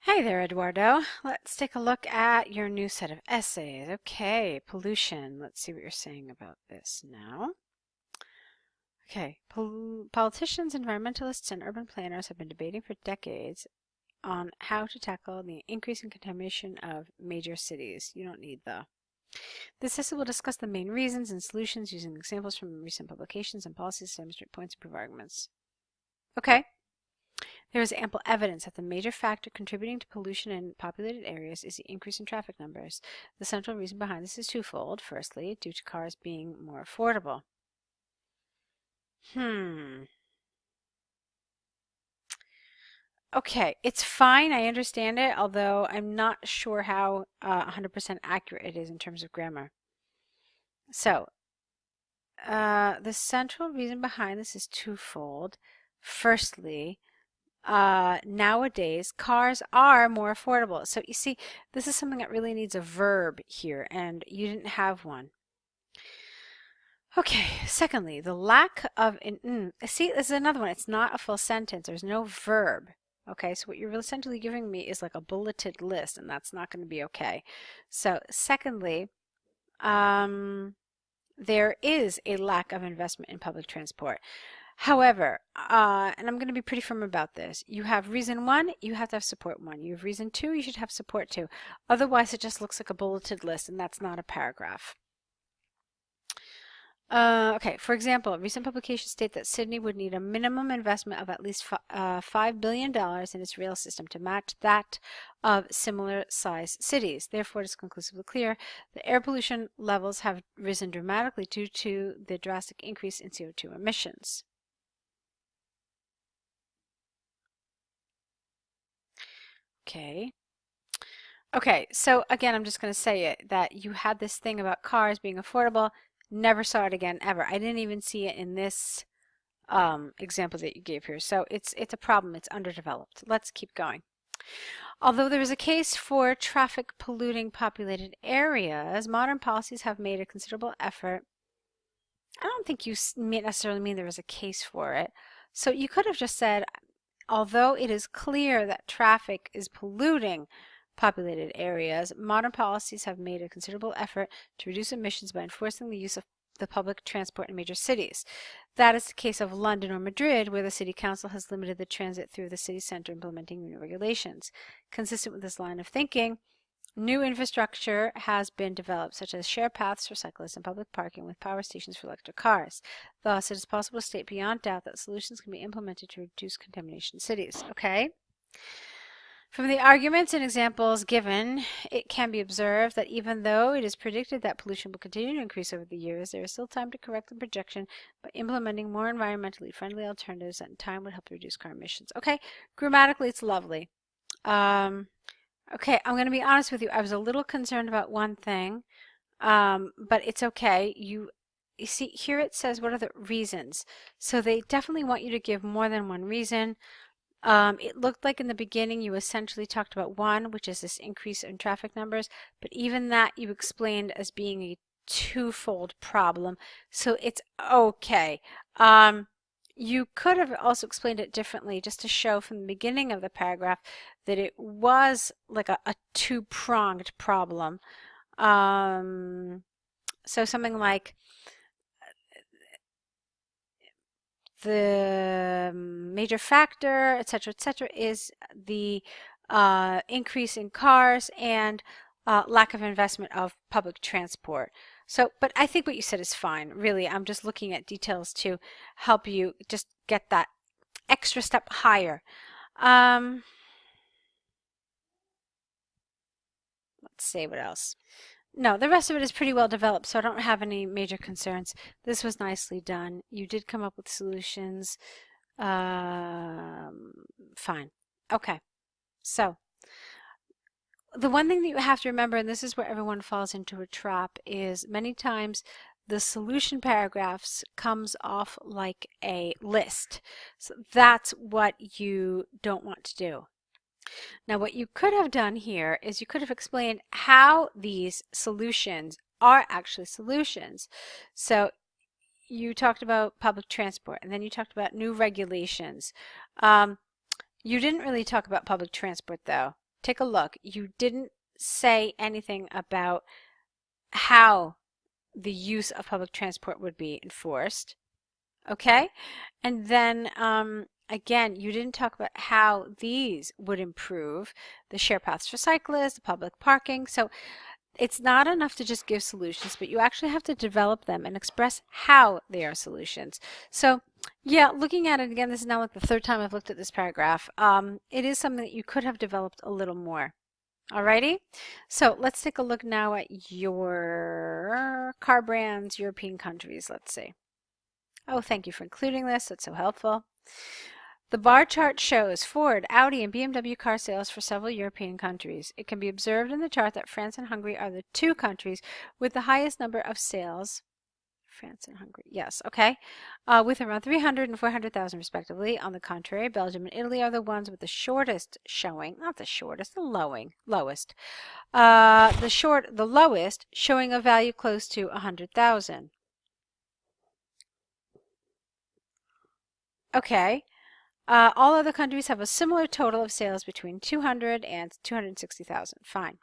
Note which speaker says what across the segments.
Speaker 1: Hey there, Eduardo. Let's take a look at your new set of essays. Okay, pollution. Let's see what you're saying about this now. Okay, politicians, environmentalists, and urban planners have been debating for decades on how to tackle the increasing contamination of major cities. You don't need the. This essay will discuss the main reasons and solutions using examples from recent publications and policies to demonstrate points and prove arguments. Okay. There is ample evidence that the major factor contributing to pollution in populated areas is the increase in traffic numbers. The central reason behind this is twofold. Firstly, due to cars being more affordable. Okay, it's fine. I understand it, although I'm not sure how 100% accurate it is in terms of grammar. So, the central reason behind this is twofold. Firstly, nowadays cars are more affordable. So you see, this is something that really needs a verb here, and you didn't have one. Okay, secondly, the lack of see, this is another one. It's not a full sentence. There's no verb. Okay, so what you're essentially giving me is like a bulleted list, and that's not going to be okay. So secondly, there is a lack of investment in public transport. However, and I'm going to be pretty firm about this, you have reason one, you have to have support one. You have reason two, you should have support two. Otherwise, it just looks like a bulleted list, and that's not a paragraph. Okay, for example, recent publications state that Sydney would need a minimum investment of at least $5 billion in its rail system to match that of similar sized cities. Therefore, it is conclusively clear that air pollution levels have risen dramatically due to the drastic increase in CO2 emissions. Okay. Okay, so again, I'm just going to say it, that you had this thing about cars being affordable. Never saw it again, ever. I didn't even see it in this example that you gave here. So it's a problem. It's underdeveloped. Let's keep going. Although there is a case for traffic polluting populated areas, modern policies have made a considerable effort. I don't think you necessarily mean there is a case for it. So you could have just said, although it is clear that traffic is polluting populated areas, modern policies have made a considerable effort to reduce emissions by enforcing the use of the public transport in major cities. That is the case of London or Madrid, where the city council has limited the transit through the city center, implementing new regulations. Consistent with this line of thinking, new infrastructure has been developed, such as share paths for cyclists and public parking with power stations for electric cars. Thus, it is possible to state beyond doubt that solutions can be implemented to reduce contamination in cities. Okay? From the arguments and examples given, it can be observed that even though it is predicted that pollution will continue to increase over the years, there is still time to correct the projection by implementing more environmentally friendly alternatives that in time would help reduce car emissions. Okay, grammatically it's lovely. Okay, I'm going to be honest with you. I was a little concerned about one thing, but it's okay. You see, here it says what are the reasons. So they definitely want you to give more than one reason. It looked like in the beginning you essentially talked about one, which is this increase in traffic numbers, but even that you explained as being a twofold problem, so it's okay. You could have also explained it differently just to show from the beginning of the paragraph that it was like a two-pronged problem. So something like the major factor, etc., is the increase in cars and lack of investment of public transport. So, but I think what you said is fine. Really, I'm just looking at details to help you just get that extra step higher. Let's see what else. No, the rest of it is pretty well developed, so I don't have any major concerns. This was nicely done. You did come up with solutions. Fine. Okay. So, the one thing that you have to remember, and this is where everyone falls into a trap, is many times the solution paragraphs comes off like a list. So that's what you don't want to do. Now, what you could have done here is you could have explained how these solutions are actually solutions. So you talked about public transport, and then you talked about new regulations. You didn't really talk about public transport, though. take a look. You didn't say anything about how the use of public transport would be enforced. Okay? And then again, you didn't talk about how these would improve the share paths for cyclists, the public parking. So it's not enough to just give solutions, but you actually have to develop them and express how they are solutions. So yeah, looking at it again, this is now like the third time I've looked at this paragraph. It is something that you could have developed a little more. Alrighty, so let's take a look now at your car brands, European countries, let's see. Oh, thank you for including this. That's so helpful. The bar chart shows Ford, Audi, and BMW car sales for several European countries. It can be observed in the chart that France and Hungary are the two countries with the highest number of sales. France and Hungary, yes, okay, with around 300 and 400,000 respectively. On the contrary, Belgium and Italy are the ones with the shortest showing, not the shortest, the lowest. The lowest showing a value close to 100,000. Okay. All other countries have a similar total of sales between 200 and 260,000. Fine.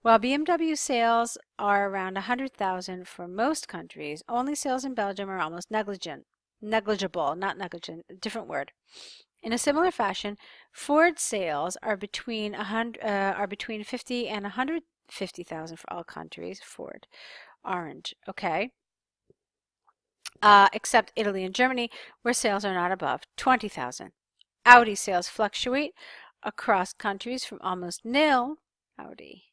Speaker 1: While BMW sales are around 100,000 for most countries, only sales in Belgium are almost negligible, not negligent, different word. In a similar fashion, Ford sales are between 50 and 150,000 for all countries. Ford, orange, okay. Except Italy and Germany, where sales are not above 20,000. Audi sales fluctuate across countries from almost nil, Audi,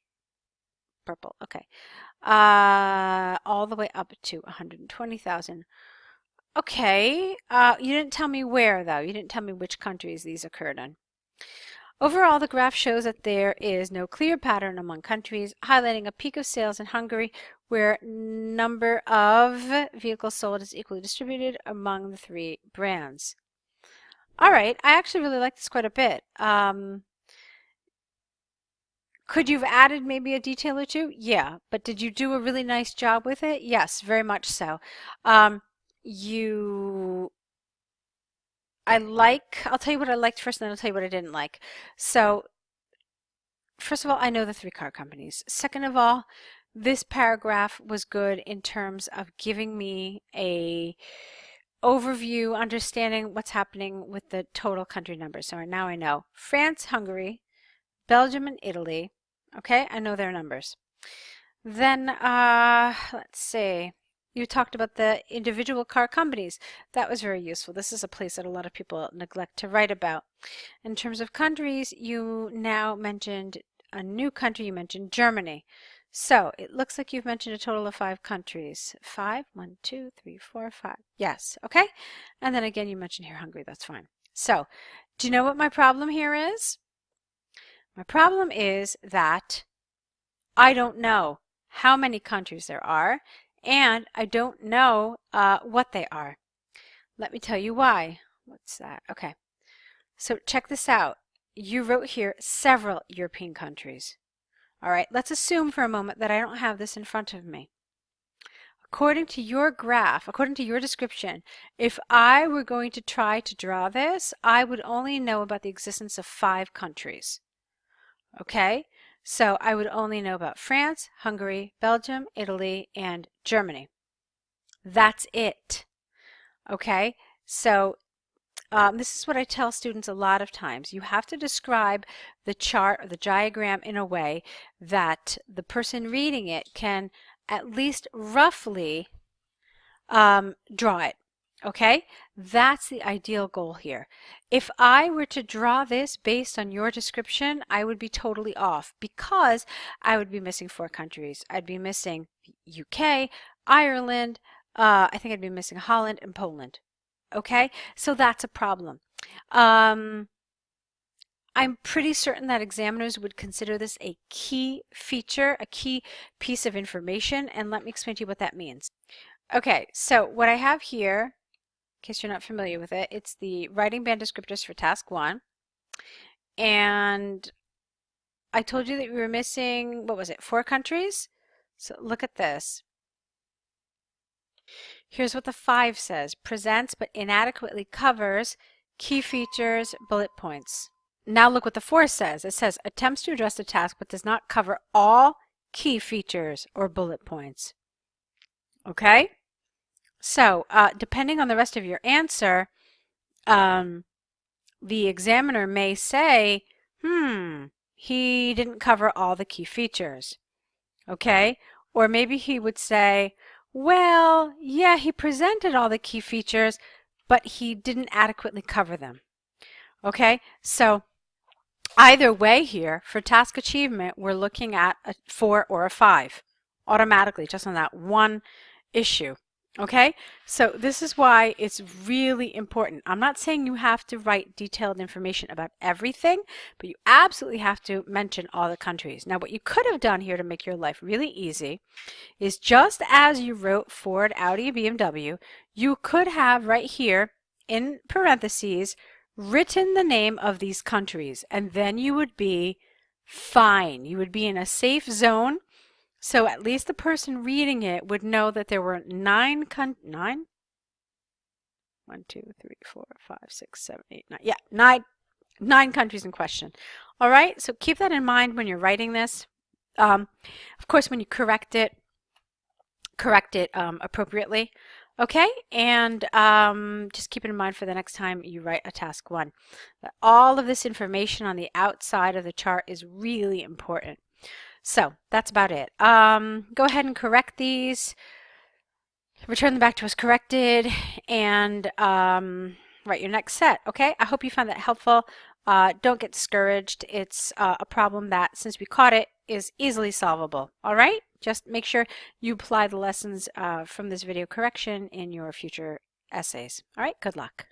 Speaker 1: purple, okay, all the way up to 120,000. Okay, you didn't tell me where, though. You didn't tell me which countries these occurred in. Overall, the graph shows that there is no clear pattern among countries, highlighting a peak of sales in Hungary where number of vehicles sold is equally distributed among the three brands. All right, I actually really like this quite a bit. Could you have added maybe a detail or two? Yeah, but did you do a really nice job with it? Yes, very much so. I'll tell you what I liked first, and then I'll tell you what I didn't like. So, first of all, I know the three car companies. Second of all, this paragraph was good in terms of giving me a overview, understanding what's happening with the total country numbers. So now I know France, Hungary, Belgium, and Italy. Okay, I know their numbers. Then, let's see. You talked about the individual car companies. That was very useful. This is a place that a lot of people neglect to write about. In terms of countries, you now mentioned a new country. You mentioned Germany. So it looks like you've mentioned a total of 5 countries. 5? 1, 2, 3, 4, 5. Yes, okay. And then again, you mentioned here Hungary. That's fine. So do you know what my problem here is? My problem is that I don't know how many countries there are, and I don't know what they are. Let me tell you why. What's that? Okay. So check this out. You wrote here several European countries. All right, let's assume for a moment that I don't have this in front of me. According to your graph, according to your description, if I were going to try to draw this, I would only know about the existence of 5 countries. Okay, so I would only know about France, Hungary, Belgium, Italy, and Germany. That's it. Okay, so this is what I tell students a lot of times. You have to describe the chart or the diagram in a way that the person reading it can at least roughly draw it. Okay, that's the ideal goal here. If I were to draw this based on your description, I would be totally off because I would be missing 4 countries. I'd be missing UK, Ireland, I think I'd be missing Holland and Poland. Okay, so that's a problem. I'm pretty certain that examiners would consider this a key feature, a key piece of information, and let me explain to you what that means. Okay, so what I have here, in case you're not familiar with it, it's the writing band descriptors for task 1. And I told you that we were missing, what was it, 4 countries? So look at this. Here's what the 5 says. Presents but inadequately covers key features, bullet points. now look what the 4 says. It says attempts to address the task but does not cover all key features or bullet points. Okay? So, depending on the rest of your answer, the examiner may say, he didn't cover all the key features. Okay? Or maybe he would say, well, yeah, he presented all the key features, but he didn't adequately cover them. Okay? So, either way here, for task achievement, we're looking at a 4 or a 5 automatically, just on that one issue. Okay, so this is why it's really important. I'm not saying you have to write detailed information about everything, but you absolutely have to mention all the countries. Now, what you could have done here to make your life really easy is just as you wrote Ford, Audi, BMW, you could have right here in parentheses written the name of these countries, and then you would be fine. You would be in a safe zone. So at least the person reading it would know that there were 9 countries. 1, 2, 3, 4, 5, 6, 7, 8, 9. Yeah, nine countries in question. All right, so keep that in mind when you're writing this. Of course, when you correct it appropriately. Okay, and just keep it in mind for the next time you write a task 1. That all of this information on the outside of the chart is really important. So that's about it. Go ahead and correct these, return them back to us corrected, and write your next set. Okay, I hope you found that helpful. Don't get discouraged. It's a problem that, since we caught it, is easily solvable. All right, just make sure you apply the lessons from this video correction in your future essays. All right, good luck.